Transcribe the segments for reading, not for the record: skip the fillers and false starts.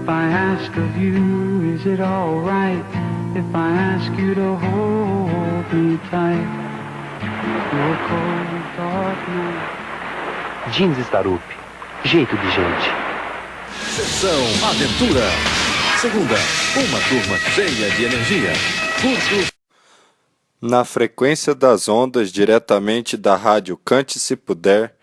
I ask of you, is it alright if I ask you to hold me tight? Through a cold, dark night. Jeans Starup, jeito de gente. Sessão Aventura. Segunda, uma turma cheia de energia. Curso. Na frequência das ondas, diretamente da rádio Cante Se Puder,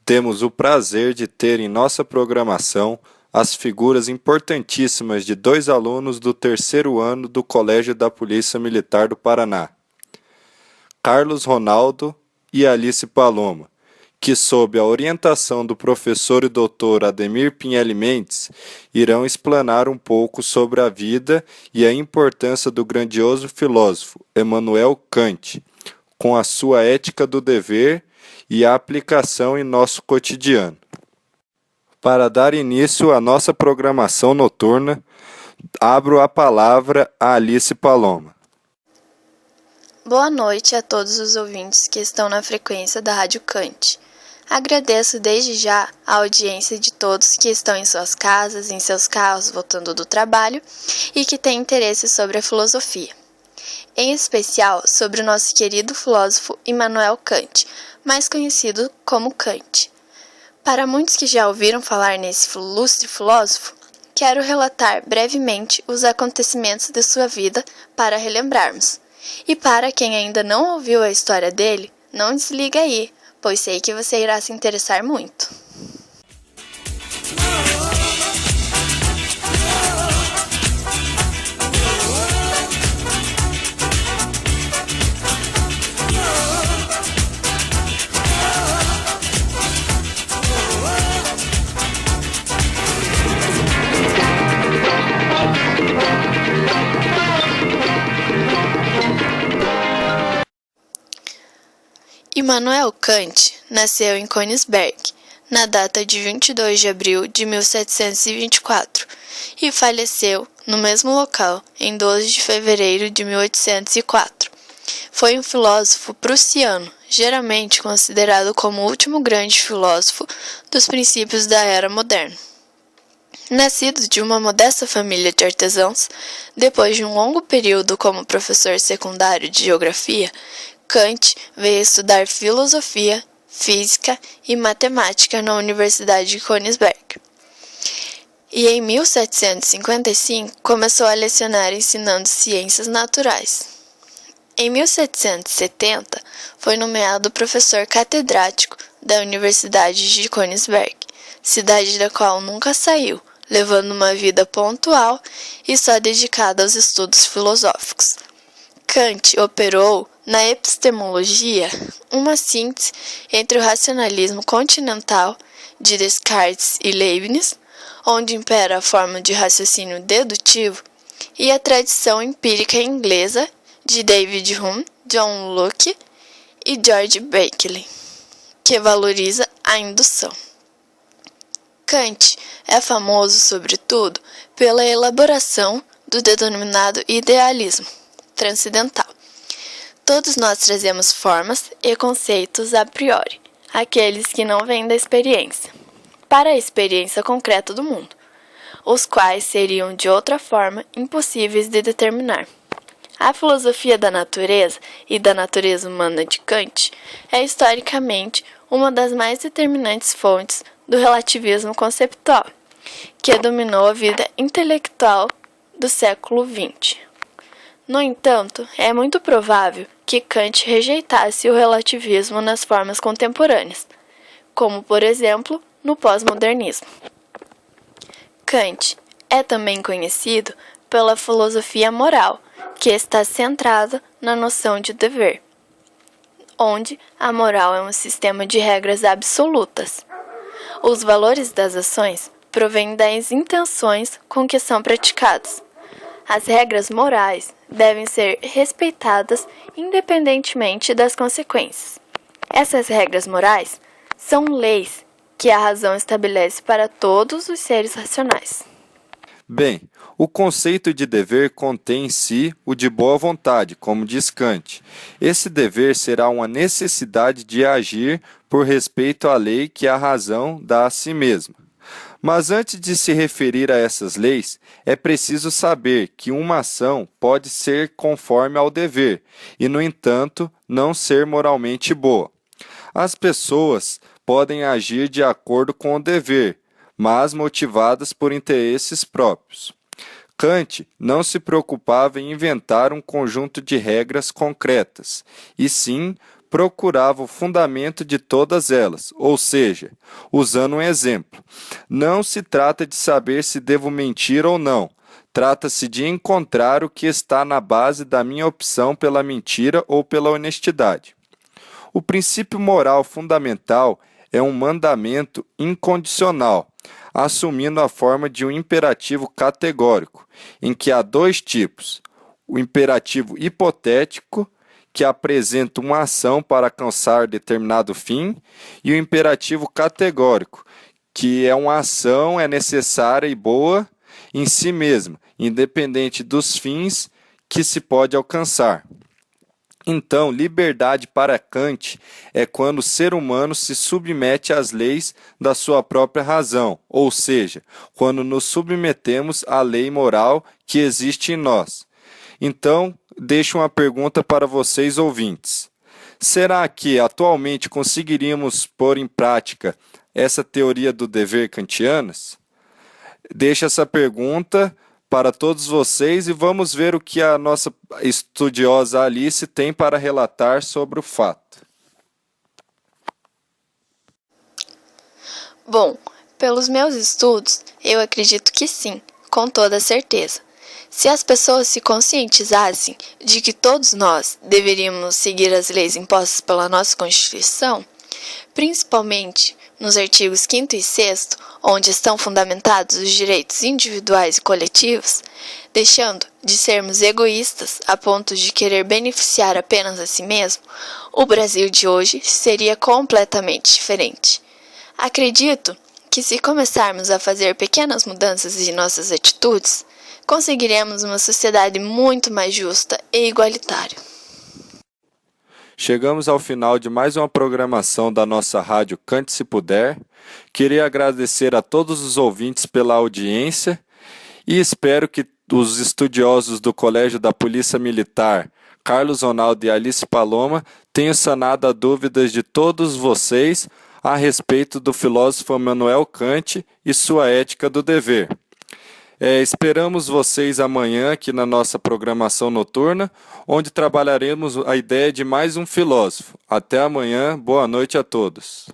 temos o prazer de ter em nossa programação as figuras importantíssimas de 2 alunos do 3º ano do Colégio da Polícia Militar do Paraná, Carlos Ronaldo e Alice Paloma, que, sob a orientação do professor e doutor Ademir Pinheli Mendes, irão explanar um pouco sobre a vida e a importância do grandioso filósofo Immanuel Kant, com a sua ética do dever e a aplicação em nosso cotidiano. Para dar início à nossa programação noturna, abro a palavra a Alice Paloma. Boa noite a todos os ouvintes que estão na frequência da Rádio Cante. Agradeço desde já a audiência de todos que estão em suas casas, em seus carros, voltando do trabalho e que têm interesse sobre a filosofia. Em especial sobre o nosso querido filósofo Immanuel Kant, mais conhecido como Kant. Para muitos que já ouviram falar nesse ilustre filósofo, quero relatar brevemente os acontecimentos de sua vida para relembrarmos. E para quem ainda não ouviu a história dele, não desliga aí, pois sei que você irá se interessar muito. Immanuel Kant nasceu em Königsberg, na data de 22 de abril de 1724, e faleceu no mesmo local em 12 de fevereiro de 1804. Foi um filósofo prussiano, geralmente considerado como o último grande filósofo dos princípios da era moderna. Nascido de uma modesta família de artesãos, depois de um longo período como professor secundário de geografia, Kant veio estudar filosofia, física e matemática na Universidade de Königsberg. E em 1755 começou a lecionar ensinando ciências naturais. Em 1770 foi nomeado professor catedrático da Universidade de Königsberg, cidade da qual nunca saiu, levando uma vida pontual e só dedicada aos estudos filosóficos. Kant operou na epistemologia uma síntese entre o racionalismo continental de Descartes e Leibniz, onde impera a forma de raciocínio dedutivo, e a tradição empírica inglesa de David Hume, John Locke e George Berkeley, que valoriza a indução. Kant é famoso, sobretudo, pela elaboração do denominado idealismo transcendental. Todos nós trazemos formas e conceitos a priori, aqueles que não vêm da experiência, para a experiência concreta do mundo, os quais seriam de outra forma impossíveis de determinar. A filosofia da natureza e da natureza humana de Kant é historicamente uma das mais determinantes fontes do relativismo conceitual, que dominou a vida intelectual do século XX. No entanto, é muito provável que Kant rejeitasse o relativismo nas formas contemporâneas, como, por exemplo, no pós-modernismo. Kant é também conhecido pela filosofia moral, que está centrada na noção de dever, onde a moral é um sistema de regras absolutas. Os valores das ações provêm das intenções com que são praticadas. As regras morais devem ser respeitadas independentemente das consequências. Essas regras morais são leis que a razão estabelece para todos os seres racionais. Bem, o conceito de dever contém em si o de boa vontade, como diz Kant. Esse dever será uma necessidade de agir por respeito à lei que a razão dá a si mesma. Mas antes de se referir a essas leis, é preciso saber que uma ação pode ser conforme ao dever e, no entanto, não ser moralmente boa. As pessoas podem agir de acordo com o dever, mas motivadas por interesses próprios. Kant não se preocupava em inventar um conjunto de regras concretas, e sim procurava o fundamento de todas elas, ou seja, usando um exemplo. Não se trata de saber se devo mentir ou não, trata-se de encontrar o que está na base da minha opção pela mentira ou pela honestidade. O princípio moral fundamental é um mandamento incondicional, assumindo a forma de um imperativo categórico, em que há dois tipos: o imperativo hipotético, que apresenta uma ação para alcançar determinado fim, e o imperativo categórico, que é uma ação necessária e boa em si mesma, independente dos fins que se pode alcançar. Então, liberdade para Kant é quando o ser humano se submete às leis da sua própria razão, ou seja, quando nos submetemos à lei moral que existe em nós. Então, deixo uma pergunta para vocês ouvintes. Será que atualmente conseguiríamos pôr em prática essa teoria do dever kantianas? Deixo essa pergunta para todos vocês e vamos ver o que a nossa estudiosa Alice tem para relatar sobre o fato. Bom, pelos meus estudos, eu acredito que sim, com toda certeza. Se as pessoas se conscientizassem de que todos nós deveríamos seguir as leis impostas pela nossa Constituição, principalmente nos artigos 5º e 6º, onde estão fundamentados os direitos individuais e coletivos, deixando de sermos egoístas a ponto de querer beneficiar apenas a si mesmo, o Brasil de hoje seria completamente diferente. Acredito que se começarmos a fazer pequenas mudanças em nossas atitudes, conseguiremos uma sociedade muito mais justa e igualitária. Chegamos ao final de mais uma programação da nossa rádio Cante Se Puder. Queria agradecer a todos os ouvintes pela audiência e espero que os estudiosos do Colégio da Polícia Militar, Carlos Ronaldo e Alice Paloma, tenham sanado as dúvidas de todos vocês a respeito do filósofo Immanuel Kant e sua ética do dever. Esperamos vocês amanhã aqui na nossa programação noturna, onde trabalharemos a ideia de mais um filósofo. Até amanhã, boa noite a todos.